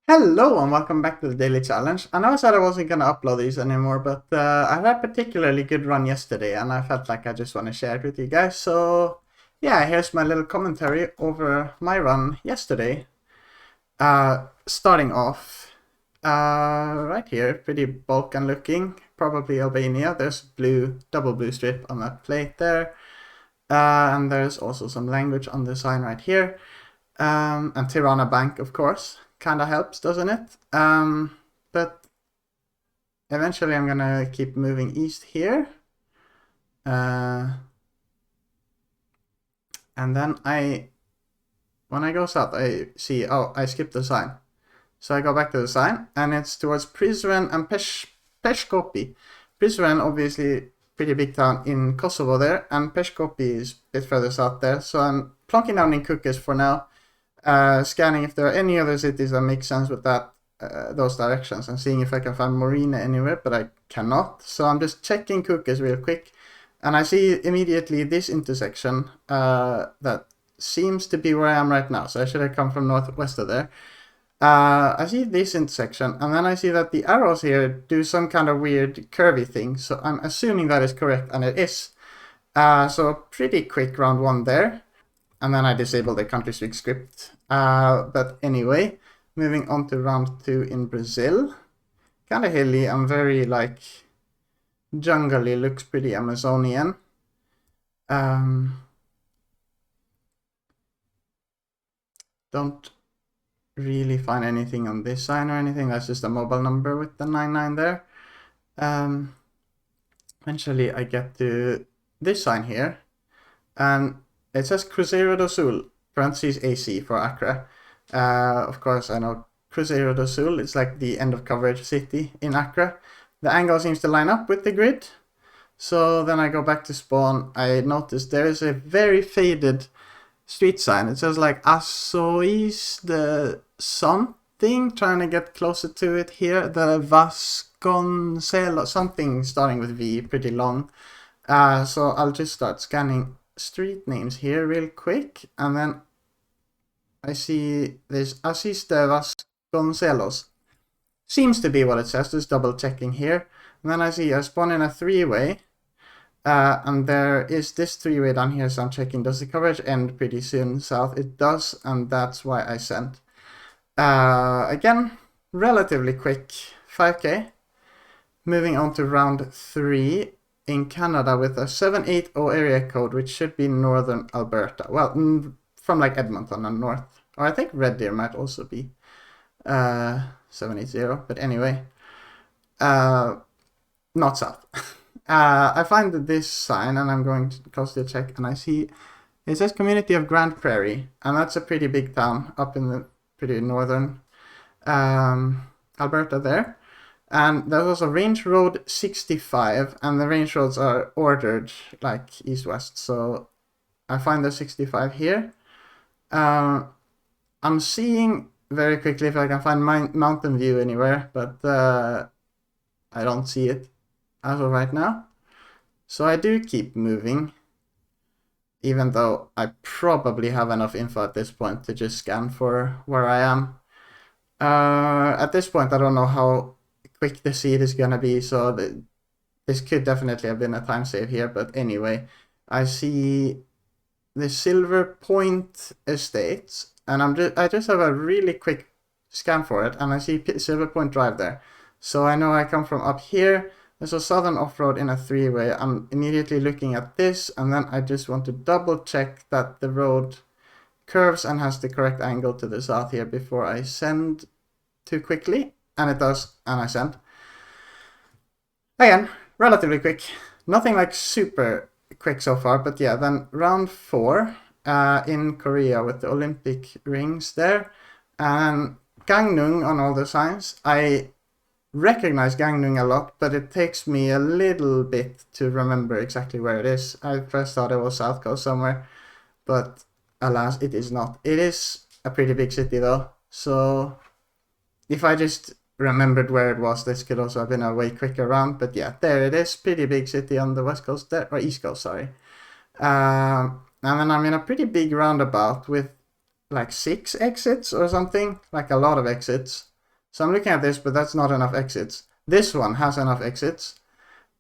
Hello and welcome back to the Daily Challenge. I know I said I wasn't going to upload these anymore, but I had a particularly good run yesterday and I felt like I just want to share it with you guys. So, yeah, here's my little commentary over my run yesterday. Starting off right here, pretty Balkan looking, probably Albania. There's double blue strip on that plate there. And there's also some language on the sign right here. And Tirana Bank, of course, kind of helps, doesn't it? But eventually I'm gonna keep moving east here. And then when I go south, I see, oh, I skipped the sign. So I go back to the sign, and it's towards Prizren and Peshkopi. Prizren, obviously, pretty big town in Kosovo there, and Peshkopi is a bit further south there. So I'm plonking down in Kukës for now. Scanning if there are any other cities that make sense with those directions and seeing if I can find Morina anywhere, but I cannot. So I'm just checking Kukës real quick, and I see immediately this intersection that seems to be where I am right now. So I should have come from northwest of there. I see this intersection, and then I see that the arrows here do some kind of weird curvy thing. So I'm assuming that is correct, and it is. So pretty quick round one there. And then I disable the country switch script. But anyway, moving on to round two in Brazil. Kind of hilly and very like jungly, looks pretty Amazonian. Don't really find anything on this sign or anything. That's just a mobile number with the 99 there. Eventually I get to this sign here, and it says Cruzeiro do Sul, parentheses AC for Accra. Of course, I know Cruzeiro do Sul is like the end of coverage city in Accra. The angle seems to line up with the grid. So then I go back to spawn. I notice there is a very faded street sign. It says like Açois the something, trying to get closer to it here. The Vasconcelos, something starting with V, pretty long. So I'll just start scanning street names here real quick, and then I see this Assis de Vasconcelos. Seems to be what it says, just double checking here. And then I see I spawn in a three-way, and there is this three-way down here, so I'm checking, does the coverage end pretty soon south? It does, and that's why I sent. Again, relatively quick 5k. Moving on to round three in Canada with a 780 area code, which should be northern Alberta. Well, from like Edmonton and north. Or I think Red Deer might also be 780, but anyway, not south. I find this sign, and I'm going to closely check, and I see it says Community of Grand Prairie, and that's a pretty big town up in the pretty northern Alberta there. And there's also Range Road 65, and the range roads are ordered like east-west. So I find the 65 here. I'm seeing very quickly if I can find Mountain View anywhere, but I don't see it as of right now. So I do keep moving, even though I probably have enough info at this point to just scan for where I am. At this point, I don't know how quick the seed is gonna be, so this could definitely have been a time save here. But anyway, I see the Silver Point Estates, and I just have a really quick scan for it, and I see Silver Point Drive there. So I know I come from up here. There's a southern off-road in a three-way. I'm immediately looking at this, and then I just want to double check that the road curves and has the correct angle to the south here before I send too quickly. And it does, and I send. Again, relatively quick. Nothing like super quick so far, but yeah, then round four in Korea with the Olympic rings there. And Gangneung on all the signs. I recognize Gangneung a lot, but it takes me a little bit to remember exactly where it is. I first thought it was South Coast somewhere, but alas, it is not. It is a pretty big city though, so if I just remembered where it was, this could also have been a way quicker round. But yeah, there it is. Pretty big city on the west coast there, or east coast, sorry. And then I'm in a pretty big roundabout with like 6 exits or something, like a lot of exits. So I'm looking at this, but that's not enough exits. This one has enough exits.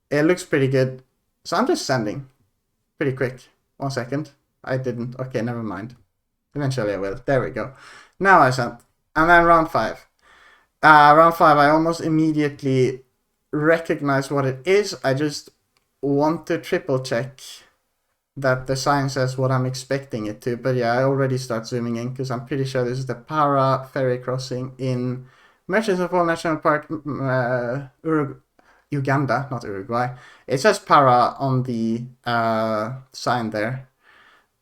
It looks pretty good. So I'm just sending. Pretty quick. 1 second. I didn't. Okay, never mind. Eventually I will. There we go. Now I sent. And then round 5. Round 5, I almost immediately recognize what it is. I just want to triple check that the sign says what I'm expecting it to. But yeah, I already start zooming in because I'm pretty sure this is the Para ferry crossing in Merchants of All National Park, Uganda, not Uruguay. It says Para on the sign there.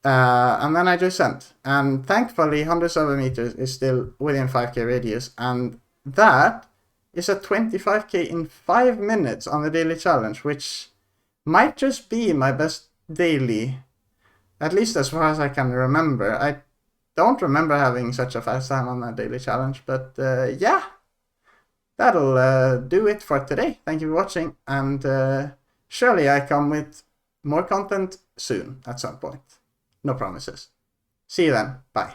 And then I just sent. And thankfully, 107 meters is still within 5k radius. And that is a 25k in 5 minutes on the daily challenge, which might just be my best daily, at least as far as I can remember. I don't remember having such a fast time on that daily challenge, but yeah, that'll do it for today. Thank you for watching, and surely I come with more content soon at some point. No promises. See you then. Bye.